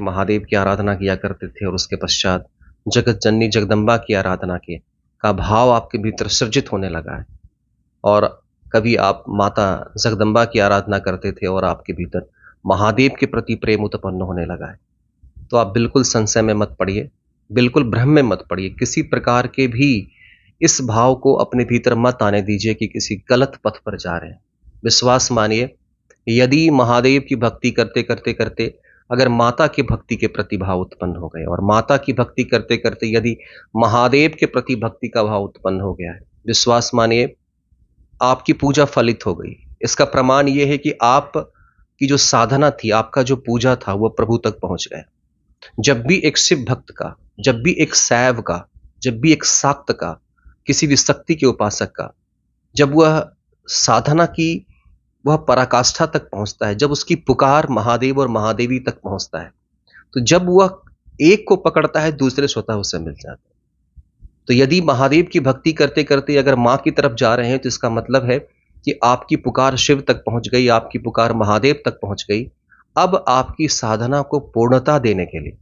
महादेव की आराधना किया करते थे और उसके पश्चात जगत जननी जगदम्बा की आराधना के का भाव आपके भीतर सृजित होने लगा है। और कभी आप माता जगदम्बा की आराधना करते थे और आपके भीतर महादेव के प्रति प्रेम उत्पन्न होने लगा है। तो आप बिल्कुल संशय में मत पड़िए, बिल्कुल भ्रम में मत पड़िए, किसी प्रकार के भी इस भाव को अपने भीतर मत आने दीजिए कि किसी गलत पथ पर जा रहे हैं। विश्वास मानिए, यदि महादेव की भक्ति करते करते करते अगर माता की भक्ति के प्रति भाव उत्पन्न हो गए और माता की भक्ति करते करते यदि महादेव के प्रति भक्ति का भाव उत्पन्न हो गया है, विश्वास मानिए आपकी पूजा फलित हो गई। इसका प्रमाण यह है कि आप की जो साधना थी, आपका जो पूजा था, वह प्रभु तक पहुंच गया। जब भी एक शिव भक्त का, जब भी एक शैव का, जब भी एक शाक्त का, किसी भी शक्ति के उपासक का, जब वह साधना की वह पराकाष्ठा तक पहुंचता है, जब उसकी पुकार महादेव और महादेवी तक पहुंचता है, तो जब वह एक को पकड़ता है, दूसरे स्वतः उसे मिल जाते हैं। तो यदि महादेव की भक्ति करते करते अगर मां की तरफ जा रहे हैं, तो इसका मतलब है कि आपकी पुकार शिव तक पहुंच गई, आपकी पुकार महादेव तक पहुंच गई। अब आपकी साधना को पूर्णता देने के लिए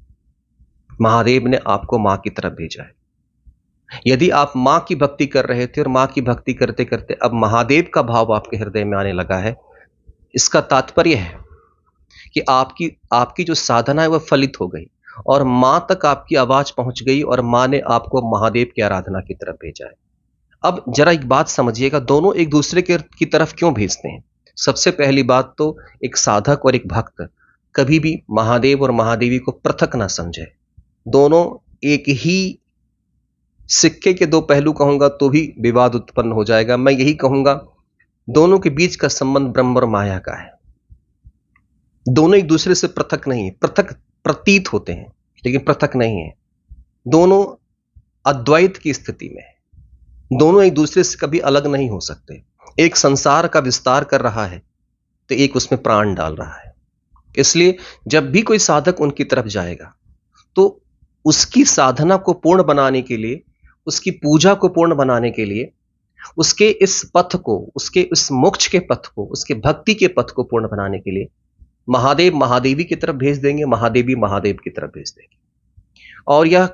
महादेव ने आपको मां की तरफ भेजा है। यदि आप मां की भक्ति कर रहे थे और मां की भक्ति करते करते अब महादेव का भाव आपके हृदय में आने लगा है, इसका तात्पर्य है कि आपकी आपकी जो साधना है वह फलित हो गई और मां तक आपकी आवाज पहुंच गई और मां ने आपको महादेव की आराधना की तरफ भेजा है। अब जरा एक बात समझिएगा, दोनों एक दूसरे की तरफ क्यों भेजते हैं? सबसे पहली बात तो एक साधक और एक भक्त कभी भी महादेव और महादेवी को पृथक ना समझे। दोनों एक ही सिक्के के दो पहलू कहूंगा तो भी विवाद उत्पन्न हो जाएगा। मैं यही कहूंगा, दोनों के बीच का संबंध ब्रह्म और माया का है। दोनों एक दूसरे से पृथक नहीं है, पृथक प्रतीत होते हैं लेकिन पृथक नहीं है। दोनों अद्वैत की स्थिति में है, दोनों एक दूसरे से कभी अलग नहीं हो सकते। एक संसार का विस्तार कर रहा है तो एक उसमें प्राण डाल रहा है। इसलिए जब भी कोई साधक उनकी तरफ जाएगा तो उसकी साधना को पूर्ण बनाने के लिए, उसकी पूजा को पूर्ण बनाने के लिए, उसके इस पथ को, उसके इस मोक्ष के पथ को, उसके भक्ति के पथ को पूर्ण बनाने के लिए महादेव महादेवी की तरफ भेज देंगे, महादेवी महादेव की तरफ भेज देंगे। और यह